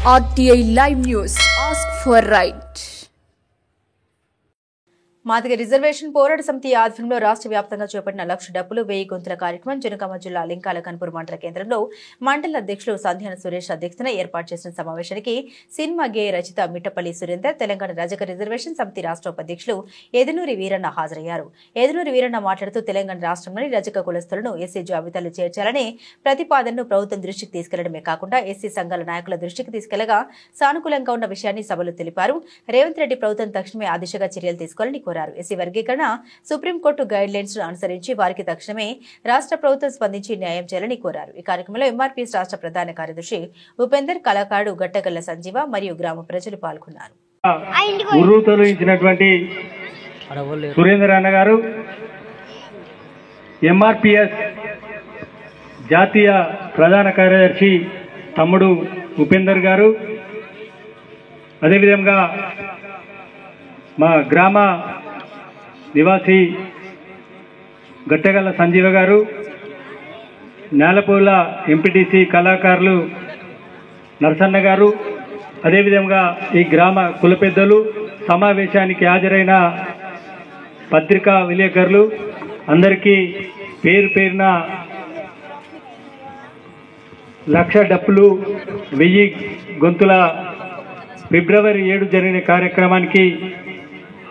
RTI Live News. Ask for right. Madiga reservation పోరాట సమితి ఆధ్వర్యంలో రాష్ట్ర వ్యాప్తంగా చేపట్టిన లక్ష డబ్బులు 1000 గొంతుల కార్యక్రమం జనగామ జిల్లా లింకాల కన్పూర్ మండల కేంద్రంలో మండల అధ్యక్షులు సంధ్యాన సురేష్ అధ్యక్షతన ఏర్పాటు చేసిన సమావేశానికి సినిమా గేయ రచిత మిట్టపల్లి సురేందర్, తెలంగాణ రజక రిజర్వేషన్ సమితి రాష్ట్ర ఉపాధ్యక్షులు ఎదునూరి వీరన్న హాజరయ్యారు. ఎదునూరి వీరన్న మాట్లాడుతూ తెలంగాణ రాష్ట్రంలోని రజక కులస్తులను ఎస్సీ జాబితాలో చేర్చాలనే ప్రతిపాదనను ప్రభుత్వం దృష్టికి తీసుకెళ్లడమే కాకుండా ఎస్సీ సంఘాల నాయకుల దృష్టికి తీసుకెళ్లగా సానుకూలంగా ఉన్న విషయాన్ని సభలో తెలిపారు. రేవంత్ రెడ్డి ప్రభుత్వం తక్షణమే ఆ దిశగా చర్యలు తీసుకోవాలని కోరారు. ఎస్సీ వర్గీకరణ సుప్రీంకోర్టు గైడ్ లైన్స్ ను అనుసరించి వారికి తక్షణమే రాష్ట్ర ప్రభుత్వం స్పందించి న్యాయం చేయాలని కోరారు. ఈ కార్యక్రమంలో ఎంఆర్పీఎస్ రాష్ట్ర ప్రధాన కార్యదర్శి ఉపేందర్, కళాకారుడు గట్టగల్ల సంజీవ మరియు గ్రామ ప్రజలు పాల్గొన్నారు. సురేందర్ అన్న గారు, ఎంఆర్పీఎస్ జాతీయ ప్రధాన కార్యదర్శి తమ్ముడు ఉపేందర్ గారు, అదేవిధంగా మా గ్రామ నివాసి గట్టగల్ల సంజీవ గారు, నేలపూల ఎంపీటీసీ కళాకారులు నరసన్న గారు, అదేవిధంగా ఈ గ్రామ కుల పెద్దలు, సమావేశానికి హాజరైన పత్రికా విలేకరులు అందరికీ పేరు పేరున లక్ష డప్పులు 1000 గొంతుల ఫిబ్రవరి 7 జరిగిన కార్యక్రమానికి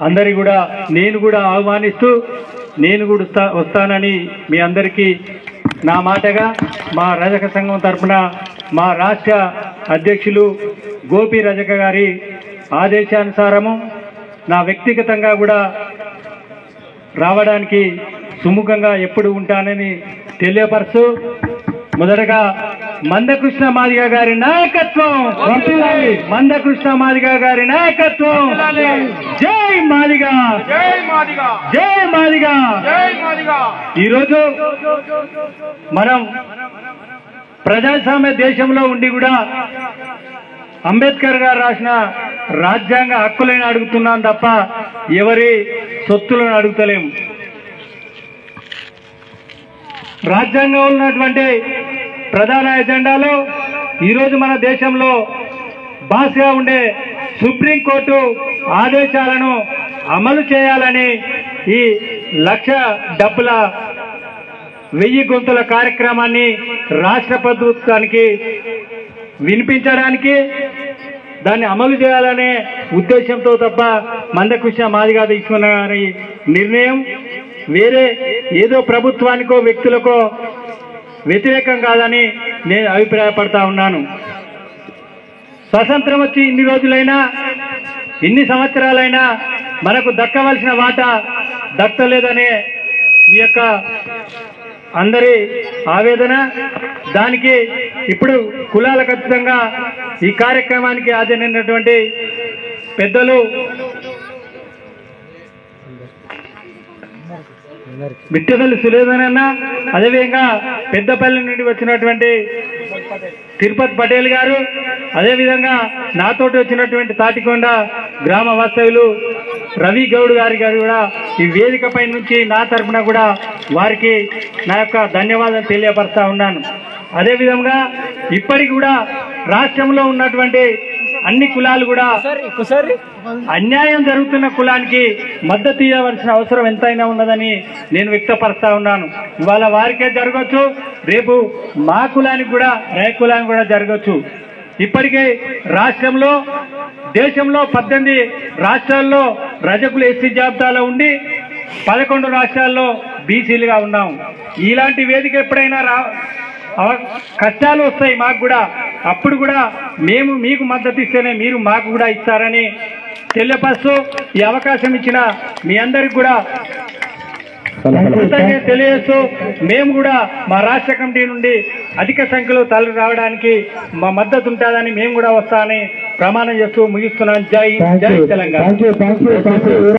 అందరి కూడా నేను కూడా ఆహ్వానిస్తూ నేను కూడా వస్తానని మీ అందరికీ నా మాటగా మా రజక సంఘం తరఫున మా రాష్ట్ర అధ్యక్షులు గోపి రజక గారి ఆదేశానుసారము నా వ్యక్తిగతంగా కూడా రావడానికి సుముఖంగా ఎప్పుడు ఉంటానని తెలియపరుస్తూ, మొదటగా మందకృష్ణ మాదిగ గారి నాయకత్వం, మందకృష్ణ మాదిగ గారి నాయకత్వం, జై మాదిగ, జై మాదిగ. ఈరోజు మనం ప్రజాస్వామ్య దేశంలో ఉండి కూడా అంబేద్కర్ గారు రాసిన రాజ్యాంగ హక్కులను అడుగుతున్నాం తప్ప ఎవరి సొత్తులను అడుగుతలేము. రాజ్యాంగంలో ఉన్నటువంటి ప్రధాన ఎజెండాలో ఈరోజు మన దేశంలో బాస్గా ఉండే సుప్రీంకోర్టు ఆదేశాలను అమలు చేయాలని ఈ లక్ష డబ్బుల 1000 గొంతుల కార్యక్రమాన్ని రాష్ట్ర ప్రభుత్వానికి వినిపించడానికి, దాన్ని అమలు చేయాలనే ఉద్దేశంతో తప్ప మందకృష్ణ మాదిగ తీసుకున్న నిర్ణయం వేరే ఏదో ప్రభుత్వానికో వ్యక్తులకో వ్యతిరేకం కాదని నేను అభిప్రాయపడతా ఉన్నాను. స్వతంత్రం వచ్చి ఇన్ని రోజులైనా, ఇన్ని సంవత్సరాలైనా మనకు దక్కవలసిన వాటా దక్కలేదనే ఈ యొక్క అందరి ఆవేదన. దానికి ఇప్పుడు కులాల ఖచ్చితంగా ఈ కార్యక్రమానికి హాజరైనటువంటి పెద్దలు మిట్టపల్లి సురేందర్ అన్న, అదేవిధంగా పెద్దపల్లి నుండి వచ్చినటువంటి తిరుపతి పటేల్ గారు, అదేవిధంగా నాతోటి వచ్చినటువంటి తాటికొండ గ్రామ వాస్తవ్యులు రవి గౌడ్ గారి కూడా ఈ వేదికపై నుంచి నా తరఫున కూడా వారికి నా యొక్క ధన్యవాదాలు తెలియపరుస్తా ఉన్నాను. అదేవిధంగా ఇప్పటికి కూడా రాష్ట్రంలో ఉన్నటువంటి అన్ని కులాలు కూడా అన్యాయం జరుగుతున్న కులానికి మద్దతు ఇవ్వవలసిన అవసరం ఎంతైనా ఉన్నదని నేను వ్యక్తపరుస్తా ఉన్నాను. ఇవాళ వారికే జరగవచ్చు, రేపు మా కులానికి కూడా, రే కులానికి కూడా జరగవచ్చు. ఇప్పటికే రాష్ట్రంలో, దేశంలో 18 రాష్ట్రాల్లో రజకులు ఎస్సీ జాబితాలో ఉండి 11 రాష్ట్రాల్లో బీసీలుగా ఉన్నాం. ఇలాంటి వేదిక ఎప్పుడైనా కష్టాలు వస్తాయి మాకు కూడా, అప్పుడు కూడా మేము మీకు మద్దతు ఇస్తేనే మీరు మాకు కూడా ఇస్తారని తెలియపరుస్తూ ఈ అవకాశం ఇచ్చిన మీ అందరికి కూడా తెలియజేస్తూ, మేము కూడా మా రాష్ట్ర కమిటీ నుండి అధిక సంఖ్యలో తరలి రావడానికి మా మద్దతు ఉంటుందని మేము కూడా వస్తామని ప్రమాణం చేస్తూ ముగిస్తున్నాను. జై జై తెలంగాణ.